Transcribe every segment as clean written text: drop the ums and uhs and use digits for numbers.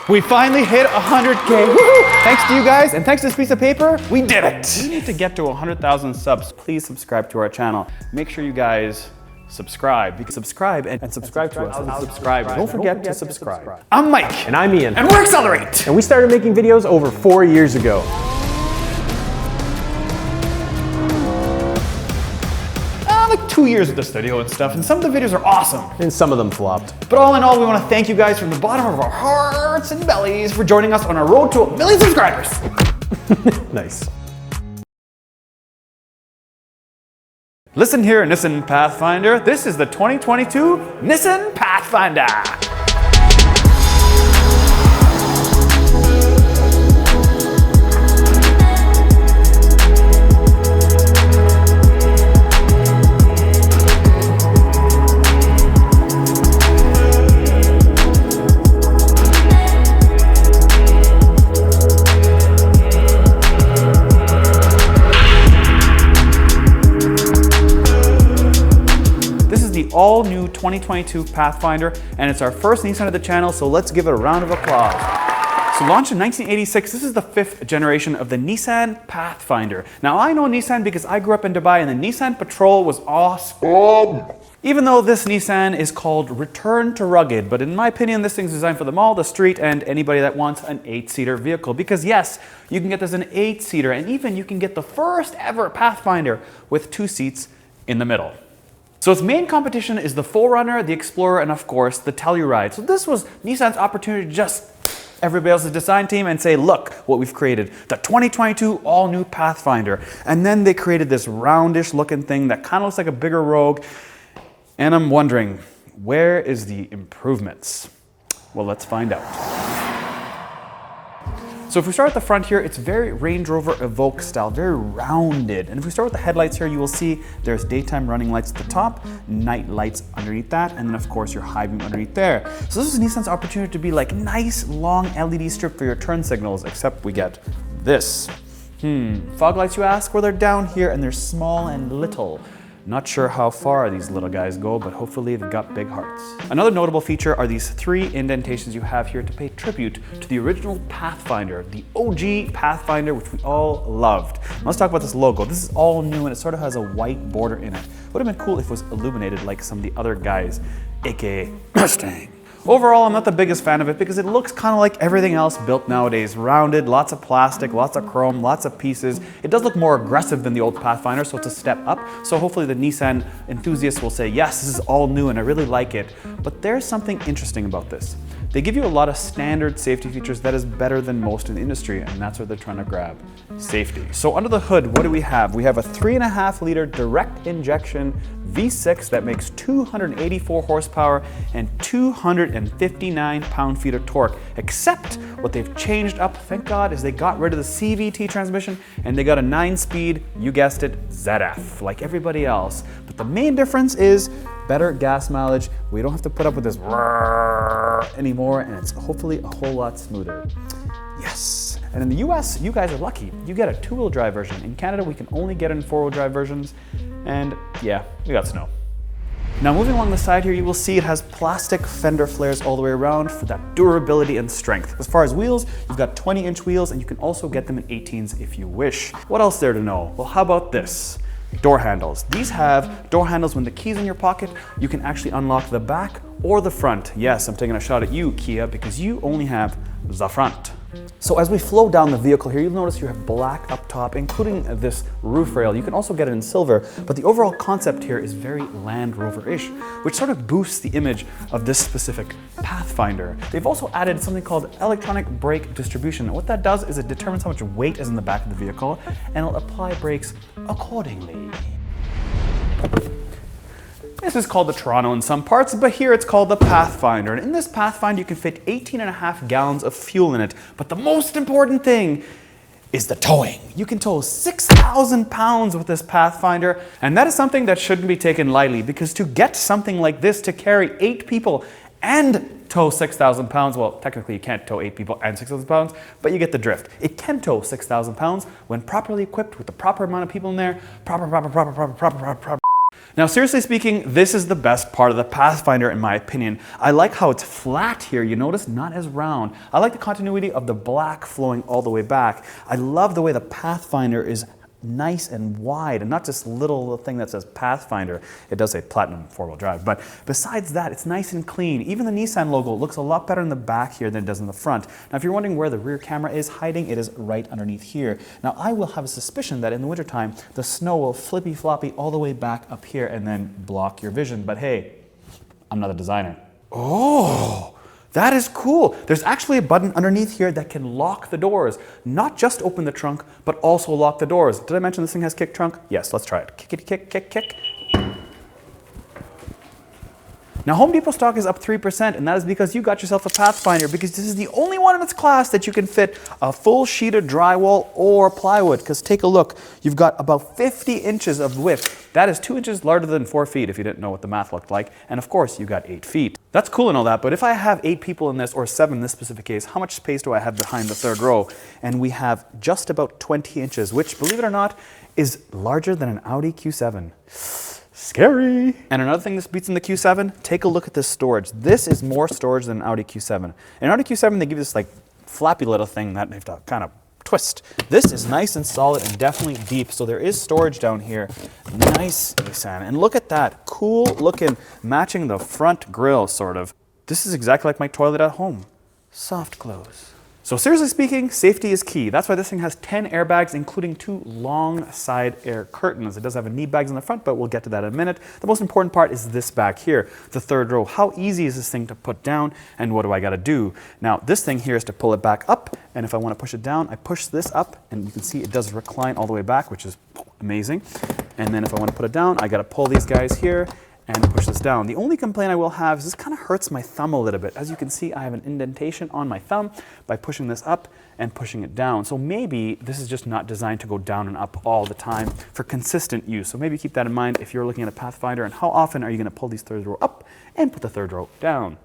We finally hit 100K. Woo-hoo! Thanks to you guys, and thanks to this piece of paper, we did it. We need to get to 100,000 subs. Please subscribe to our channel. Make sure you guys subscribe. You can subscribe and subscribe to us. And subscribe. Don't forget to subscribe. I'm Mike. And I'm Ian. And we're Acceler8. And we started making videos over 4 years ago. Like 2 years with the studio and stuff, and some of the videos are awesome. And some of them flopped. But all in all, we want to thank you guys from the bottom of our hearts and bellies for joining us on our road to 1 million subscribers. Nice. Listen here, Nissan Pathfinder. This is the 2022 Nissan Pathfinder. All new 2022 Pathfinder, and it's our first Nissan of the channel, so let's give it a round of applause. So launched in 1986, this is the 5th generation of the Nissan Pathfinder. Now I know Nissan because I grew up in Dubai and the Nissan Patrol was awesome. Even though this Nissan is called Return to Rugged, but in my opinion this thing's designed for the mall, the street, and anybody that wants an 8-seater vehicle. Because yes, you can get this an 8-seater, and even you can get the first ever Pathfinder with 2 seats in the middle. So its main competition is the 4Runner, the Explorer, and of course the Telluride. So this was Nissan's opportunity to just everybody else's design team and say, look what we've created, the 2022 all-new Pathfinder. And then they created this roundish looking thing that kind of looks like a bigger Rogue. And I'm wondering, where is the improvements? Well, let's find out. So if we start at the front here, it's very Range Rover Evoque style, very rounded. And if we start with the headlights here, you will see there's daytime running lights at the top, night lights underneath that, and then of course your high beam underneath there. So this is Nissan's opportunity to be like nice long LED strip for your turn signals, except we get this. Fog lights, you ask? Well, they're down here and they're small and little. Not sure how far these little guys go, but hopefully they've got big hearts. Another notable feature are these 3 indentations you have here to pay tribute to the original Pathfinder, the OG Pathfinder, which we all loved. Let's talk about this logo. This is all new and it sort of has a white border in it. Would have been cool if it was illuminated like some of the other guys, aka Mustang. Overall, I'm not the biggest fan of it because it looks kind of like everything else built nowadays. Rounded, lots of plastic, lots of chrome, lots of pieces. It does look more aggressive than the old Pathfinder, so it's a step up. So hopefully the Nissan enthusiasts will say, yes, this is all new and I really like it. But there's something interesting about this. They give you a lot of standard safety features that is better than most in the industry, and that's what they're trying to grab, safety. So under the hood, what do we have? We have a 3.5-liter direct injection V6 that makes 284 horsepower and 259 pound-feet of torque. Except what they've changed up, thank God, is they got rid of the CVT transmission and they got a 9-speed, you guessed it, ZF, like everybody else. But the main difference is better gas mileage. We don't have to put up with this anymore, and it's hopefully a whole lot smoother. Yes. And in the US, you guys are lucky. You get a 2-wheel drive version. In Canada, we can only get it in 4-wheel drive versions. And yeah, we got snow. Now moving along the side here, you will see it has plastic fender flares all the way around for that durability and strength. As far as wheels, you've got 20-inch wheels, and you can also get them in 18s if you wish. What else there to know? Well, how about this? Door handles. These have door handles when the key's in your pocket, you can actually unlock the back or the front. Yes, I'm taking a shot at you, Kia, because you only have the front. So as we flow down the vehicle here, you'll notice you have black up top, including this roof rail. You can also get it in silver, but the overall concept here is very Land Rover-ish, which sort of boosts the image of this specific Pathfinder. They've also added something called electronic brake distribution. What that does is it determines how much weight is in the back of the vehicle, and it'll apply brakes accordingly. This is called the Toronto in some parts, but here it's called the Pathfinder. And in this Pathfinder, you can fit 18.5 gallons of fuel in it. But the most important thing is the towing. You can tow 6,000 pounds with this Pathfinder, and that is something that shouldn't be taken lightly, because to get something like this to carry 8 people and tow 6,000 pounds, well, technically you can't tow 8 people and 6,000 pounds, but you get the drift. It can tow 6,000 pounds when properly equipped with the proper amount of people in there, proper. Now, seriously speaking, this is the best part of the Pathfinder in my opinion. I like how it's flat here, you notice, not as round. I like the continuity of the black flowing all the way back. I love the way the Pathfinder is nice and wide and not just little thing that says Pathfinder. It does say Platinum 4-wheel drive, but besides that, it's nice and clean. Even the Nissan logo looks a lot better in the back here than it does in the front. Now, if you're wondering where the rear camera is hiding, it is right underneath here. Now, I will have a suspicion that in the wintertime, the snow will flippy floppy all the way back up here and then block your vision. But hey, I'm not a designer. Oh! That is cool. There's actually a button underneath here that can lock the doors. Not just open the trunk, but also lock the doors. Did I mention this thing has kick trunk? Yes, let's try it. Kick, kick, kick, kick. Now, Home Depot stock is up 3%, and that is because you got yourself a Pathfinder, because this is the only one in its class that you can fit a full sheet of drywall or plywood. Because take a look, you've got about 50 inches of width. That is 2 inches larger than 4 feet, if you didn't know what the math looked like. And of course, you got 8 feet. That's cool and all that, but if I have 8 people in this, or 7 in this specific case, how much space do I have behind the third row? And we have just about 20 inches, which, believe it or not, is larger than an Audi Q7. Scary. And another thing this beats in the Q7, take a look at this storage. This is more storage than an Audi Q7. In Audi Q7, they give you this like flappy little thing that they have to kind of twist. This is nice and solid and definitely deep, so there is storage down here. Nice, Nissan. And look at that, cool looking, matching the front grille sort of. This is exactly like my toilet at home. Soft close. So seriously speaking, safety is key. That's why this thing has 10 airbags, including 2 long side air curtains. It does have knee bags in the front, but we'll get to that in a minute. The most important part is this back here, the third row. How easy is this thing to put down, and what do I gotta do? Now, this thing here is to pull it back up, and if I wanna push it down, I push this up, and you can see it does recline all the way back, which is amazing. And then if I wanna put it down, I gotta pull these guys here, and push this down. The only complaint I will have is this kind of hurts my thumb a little bit. As you can see, I have an indentation on my thumb by pushing this up and pushing it down. So maybe this is just not designed to go down and up all the time for consistent use. So maybe keep that in mind if you're looking at a Pathfinder, and how often are you going to pull these third row up and put the third row down.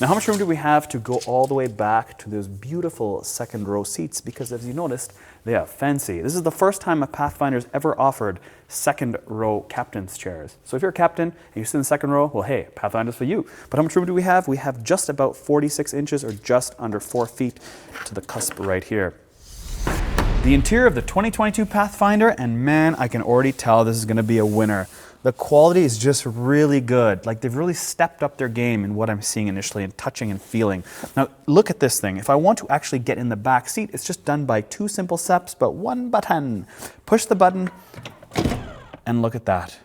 Now, how much room do we have to go all the way back to those beautiful second row seats? Because as you noticed, they are fancy. This is the first time a Pathfinder's ever offered second row captain's chairs. So if you're a captain and you sit in the second row, well, hey, Pathfinder's for you. But how much room do we have? We have just about 46 inches, or just under 4 feet to the cusp right here. The interior of the 2022 Pathfinder, and man, I can already tell this is going to be a winner. The quality is just really good. Like, they've really stepped up their game in what I'm seeing initially and touching and feeling. Now, look at this thing. If I want to actually get in the back seat, it's just done by 2 simple steps, but 1 button. Push the button, and look at that.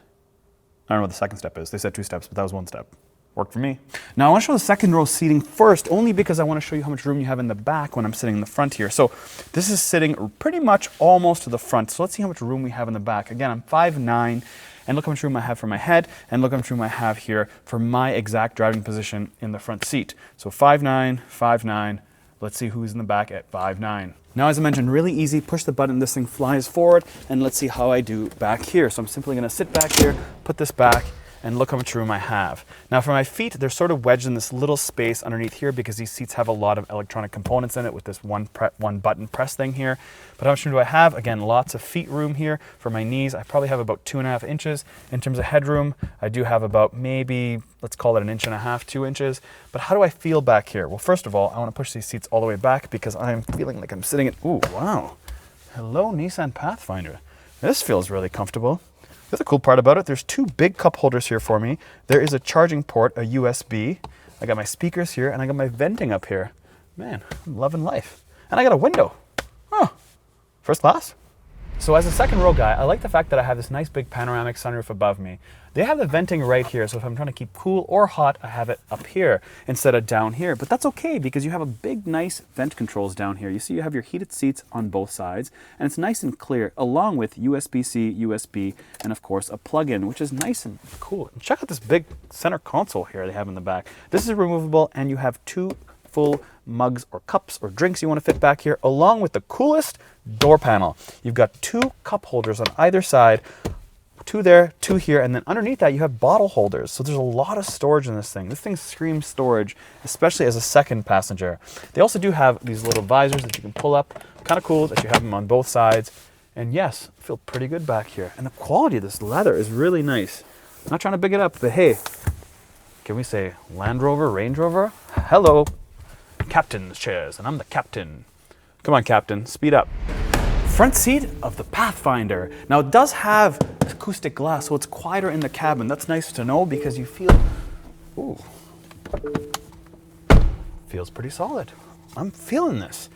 I don't know what the second step is. They said 2 steps, but that was 1 step. Worked for me. Now, I want to show the second row seating first, only because I want to show you how much room you have in the back when I'm sitting in the front here. So this is sitting pretty much almost to the front. So let's see how much room we have in the back. Again, I'm 5'9", and look how much room I have for my head, and look how much room I have here for my exact driving position in the front seat. So 5'9", 5'9". Let's see who's in the back at 5'9". Now, as I mentioned, really easy. Push the button, this thing flies forward, and let's see how I do back here. So I'm simply going to sit back here, put this back, and look how much room I have. Now, for my feet, they're sort of wedged in this little space underneath here because these seats have a lot of electronic components in it with this one button press thing here. But how much room do I have? Again, lots of feet room here. For my knees, I probably have about 2.5 inches. In terms of headroom, I do have about maybe, let's call it 1.5 inches, 2 inches. But how do I feel back here? Well, first of all, I want to push these seats all the way back because I'm feeling like I'm sitting in, ooh, wow. Hello, Nissan Pathfinder. This feels really comfortable. The other cool part about it, there's 2 big cup holders here for me. There is a charging port, a USB. I got my speakers here, and I got my venting up here. Man, I'm loving life. And I got a window. Oh, first class. So as a second row guy, I like the fact that I have this nice big panoramic sunroof above me. They have the venting right here, so if I'm trying to keep cool or hot, I have it up here instead of down here. But that's okay because you have a big, nice vent controls down here. You see you have your heated seats on both sides, and it's nice and clear, along with USB-C, USB, and of course a plug-in, which is nice and cool. And check out this big center console here they have in the back. This is removable, and you have 2 full mugs or cups or drinks you want to fit back here, along with the coolest door panel. You've got 2 cup holders on either side, 2 there, 2 here, and then underneath that you have bottle holders. So there's a lot of storage in this thing. This thing screams storage, especially as a second passenger. They also do have these little visors that you can pull up. Kind of cool that you have them on both sides. And yes, I feel pretty good back here. And the quality of this leather is really nice. Not trying to big it up, but hey, can we say Land Rover, Range Rover? Hello, captain's chairs, and I'm the captain. Come on, captain, speed up. Front seat of the Pathfinder. Now it does have acoustic glass, so it's quieter in the cabin. That's nice to know because you feel, ooh, feels pretty solid. I'm feeling this.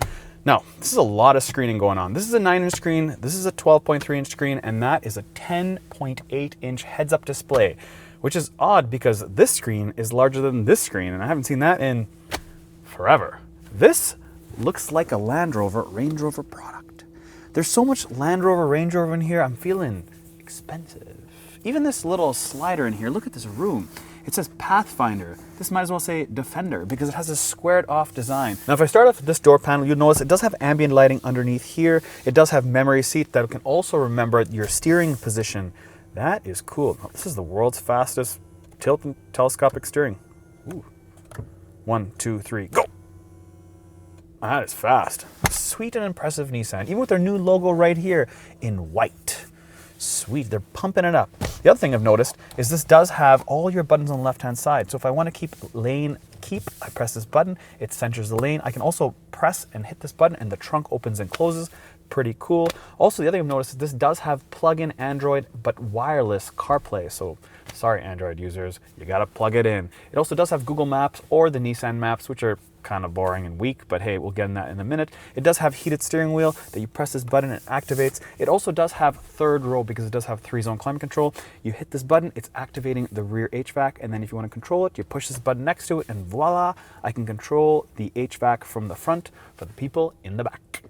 Now, this is a lot of screening going on. This is a 9-inch screen, this is a 12.3-inch screen, and that is a 10.8-inch heads-up display, which is odd because this screen is larger than this screen, and I haven't seen that in forever. This looks like a Land Rover, Range Rover product. There's so much Land Rover, Range Rover in here, I'm feeling expensive. Even this little slider in here, look at this room. It says Pathfinder. This might as well say Defender because it has a squared off design. Now if I start off with this door panel, you'll notice it does have ambient lighting underneath here. It does have memory seat that can also remember your steering position. That is cool. This is the world's fastest tilt and telescopic steering. Ooh. 1, 2, 3, go. That is fast. Sweet and impressive Nissan, even with their new logo right here in white. Sweet, they're pumping it up. The other thing I've noticed is this does have all your buttons on the left-hand side. So if I want to keep lane, I press this button, it centers the lane. I can also press and hit this button and the trunk opens and closes. Pretty cool. Also, the other thing I've noticed is this does have plug-in Android, but wireless CarPlay. So sorry, Android users, you gotta plug it in. It also does have Google Maps or the Nissan Maps, which are kind of boring and weak, but hey, we'll get in that in a minute. It does have heated steering wheel that you press this button and it activates. It also does have third row because it does have 3-zone climate control. You hit this button, it's activating the rear HVAC, and then if you want to control it, you push this button next to it, and voila, I can control the HVAC from the front for the people in the back.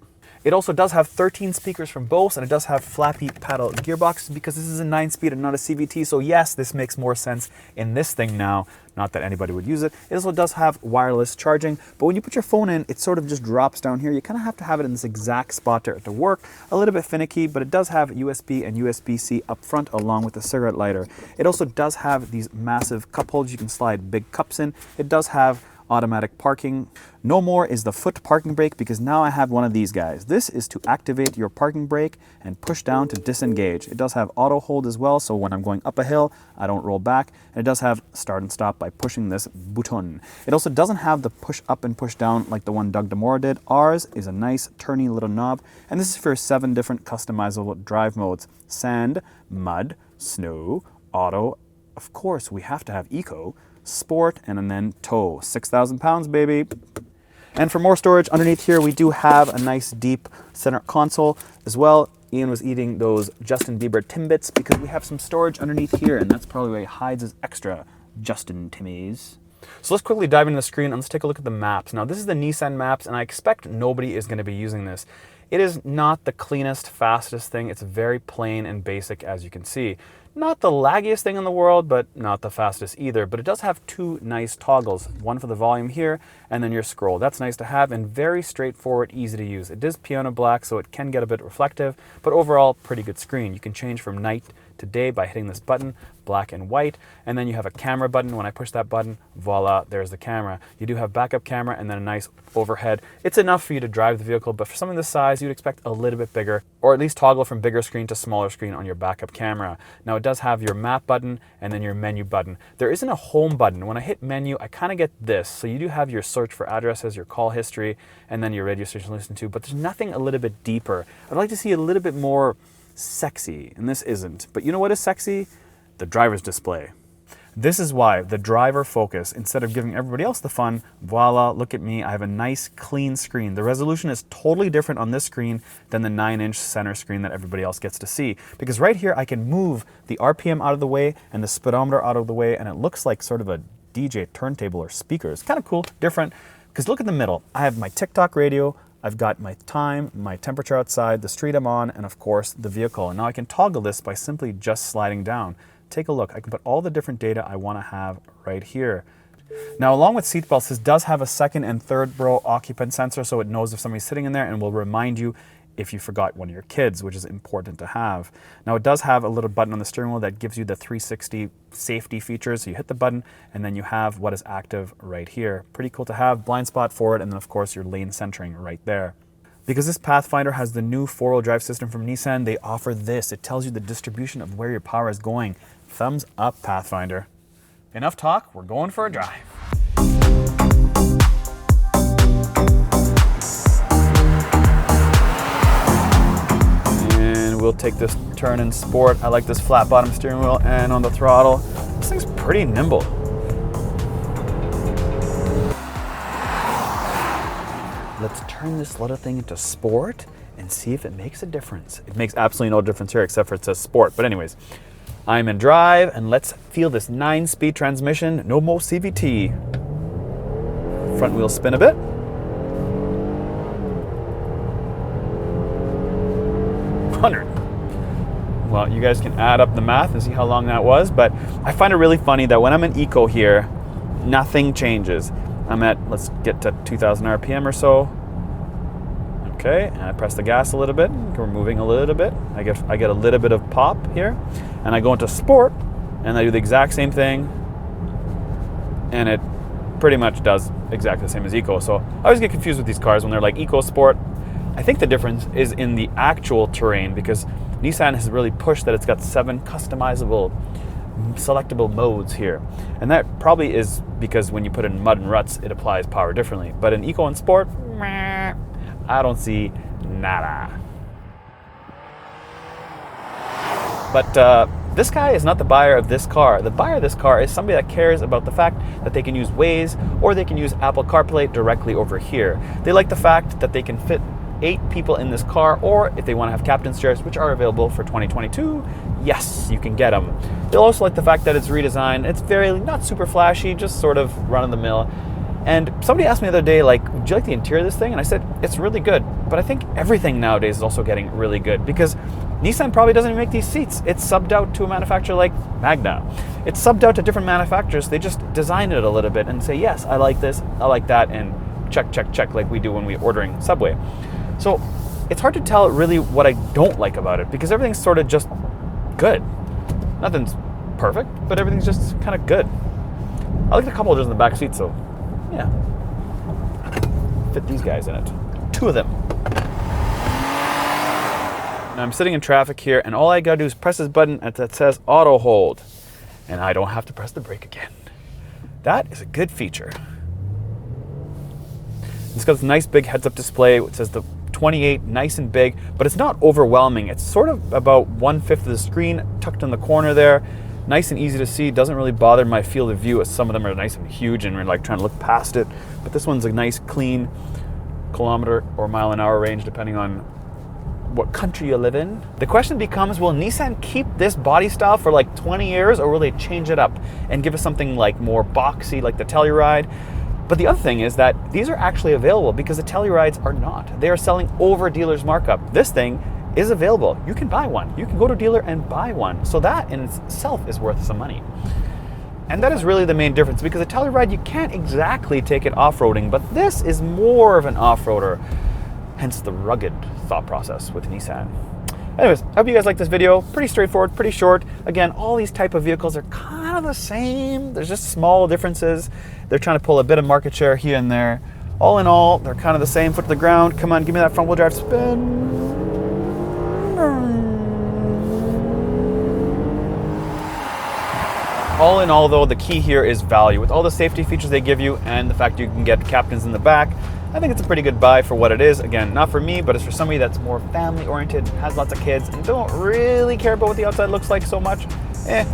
It also does have 13 speakers from Bose, and it does have flappy paddle gearboxes because this is a 9-speed and not a CVT. So yes, this makes more sense in this thing now. Not that anybody would use it. It also does have wireless charging, but when you put your phone in, it sort of just drops down here. You kind of have to have it in this exact spot there to work. A little bit finicky, but it does have USB and USB-C up front along with a cigarette lighter. It also does have these massive cup holders you can slide big cups in. It does have automatic parking. No more is the foot parking brake because now I have one of these guys. This is to activate your parking brake and push down to disengage. It does have auto hold as well, so when I'm going up a hill, I don't roll back. And it does have start and stop by pushing this button. It also doesn't have the push up and push down like the one Doug Demora did. Ours is a nice turny little knob, and this is for 7 different customizable drive modes: sand, mud, snow, auto. Of course, we have to have eco, sport, and then tow. 6,000 pounds, baby. And for more storage underneath here, we do have a nice deep center console as well. Ian was eating those Justin Bieber Timbits because we have some storage underneath here, and that's probably where he hides his extra Justin Timmies. So let's quickly dive into the screen and let's take a look at the maps. Now this is the Nissan Maps, and I expect nobody is going to be using this. It is not the cleanest, fastest thing. It's very plain and basic, as you can see. Not the laggiest thing in the world, but not the fastest either. But it does have 2 nice toggles, one for the volume here, and then your scroll. That's nice to have and very straightforward, easy to use. It is piano black, so it can get a bit reflective, but overall, pretty good screen. You can change from night to day by hitting this button, black and white, and then you have a camera button. When I push that button, voila, there's the camera. You do have backup camera and then a nice overhead. It's enough for you to drive the vehicle, but for something this size, you'd expect a little bit bigger, or at least toggle from bigger screen to smaller screen on your backup camera. Now it does have your map button and then your menu button. There isn't a home button. When I hit menu, I kind of get this. So you do have your search for addresses, your call history, and then your radio station to listen to, but there's nothing a little bit deeper. I'd like to see a little bit more sexy, and this isn't. But you know what is sexy? The driver's display. This is why the driver focus, instead of giving everybody else the fun, voila, look at me, I have a nice clean screen. The resolution is totally different on this screen than the 9-inch center screen that everybody else gets to see. Because right here I can move the RPM out of the way and the speedometer out of the way, and it looks like sort of a DJ turntable or speakers. Kind of cool, different. Because look in the middle, I have my TikTok radio, I've got my time, my temperature outside, the street I'm on, and of course the vehicle. And now I can toggle this by simply just sliding down. Take a look, I can put all the different data I want to have right here. Now along with seatbelts, this does have a 2nd and 3rd row occupant sensor, so it knows if somebody's sitting in there and will remind you if you forgot one of your kids, which is important to have. Now it does have a little button on the steering wheel that gives you the 360 safety features. So you hit the button and then you have what is active right here. Pretty cool to have. Blind spot forward, and then of course your lane centering right there. Because this Pathfinder has the new 4-wheel drive system from Nissan, they offer this. It tells you the distribution of where your power is going. Thumbs up, Pathfinder. Enough talk, we're going for a drive. And we'll take this turn in sport. I like this flat bottom steering wheel, and on the throttle, this thing's pretty nimble. Let's turn this little thing into sport and see if it makes a difference. It makes absolutely no difference here except for it says sport. But anyways, I'm in drive, and let's feel this 9-speed transmission. No more CVT. Front wheel spin a bit. Well, you guys can add up the math and see how long that was, but I find it really funny that when I'm in eco here, nothing changes. I'm at, let's get to 2,000 RPM or so. Okay, and I press the gas a little bit. We're moving a little bit. I get a little bit of pop here, and I go into sport, and I do the exact same thing, and it pretty much does exactly the same as eco. So I always get confused with these cars when they're like eco sport. I think the difference is in the actual terrain, because Nissan has really pushed that it's got 7 customizable, selectable modes here. And that probably is because when you put in mud and ruts, it applies power differently. But in eco and sport, meh, I don't see nada. But this guy is not the buyer of this car. The buyer of this car is somebody that cares about the fact that they can use Waze, or they can use Apple CarPlay directly over here. They like the fact that they can fit 8 people in this car, or if they want to have captain's chairs, which are available for 2022, yes, you can get them. They'll also like the fact that it's redesigned. It's very, not super flashy, just sort of run-of-the-mill. And somebody asked me the other day, like, would you like the interior of this thing? And I said, it's really good. But I think everything nowadays is also getting really good, because Nissan probably doesn't even make these seats. It's subbed out to a manufacturer like Magna. It's subbed out to different manufacturers. They just design it a little bit and say, yes, I like this, I like that, and check, check, check, like we do when we're ordering Subway. So it's hard to tell really what I don't like about it, because everything's sort of just good. Nothing's perfect, but everything's just kind of good. I like the cup holders in the back seat, so yeah. Fit these guys in it. 2 of them. Now I'm sitting in traffic here, and all I gotta do is press this button that says auto hold, and I don't have to press the brake again. That is a good feature. It's got this nice big heads-up display. It says the 28, nice and big, but it's not overwhelming. It's sort of about 1/5 of the screen tucked in the corner there. Nice and easy to see. Doesn't really bother my field of view, as some of them are nice and huge and we're like trying to look past it. But this one's a nice, clean kilometer or mile an hour range, depending on what country you live in. The question becomes, will Nissan keep this body style for like 20 years, or will they change it up and give us something like more boxy, like the Telluride? But the other thing is that these are actually available, because the Tellurides are not. They are selling over dealer's markup. This thing is available. You can buy one. You can go to a dealer and buy one. So that in itself is worth some money. And that is really the main difference, because a Telluride, you can't exactly take it off-roading, but this is more of an off-roader, hence the rugged thought process with Nissan. Anyways, I hope you guys like this video. Pretty straightforward, pretty short. Again, all these type of vehicles are kind of the same. There's just small differences. They're trying to pull a bit of market share here and there. All in all, they're kind of the same. Foot to the ground. Come on, give me that front wheel drive spin. All in all, though, the key here is value. With all the safety features they give you and the fact you can get captains in the back, I think it's a pretty good buy for what it is. Again, not for me, but it's for somebody that's more family-oriented, has lots of kids, and don't really care about what the outside looks like so much.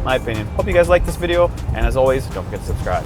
My opinion. Hope you guys like this video, and as always, don't forget to subscribe.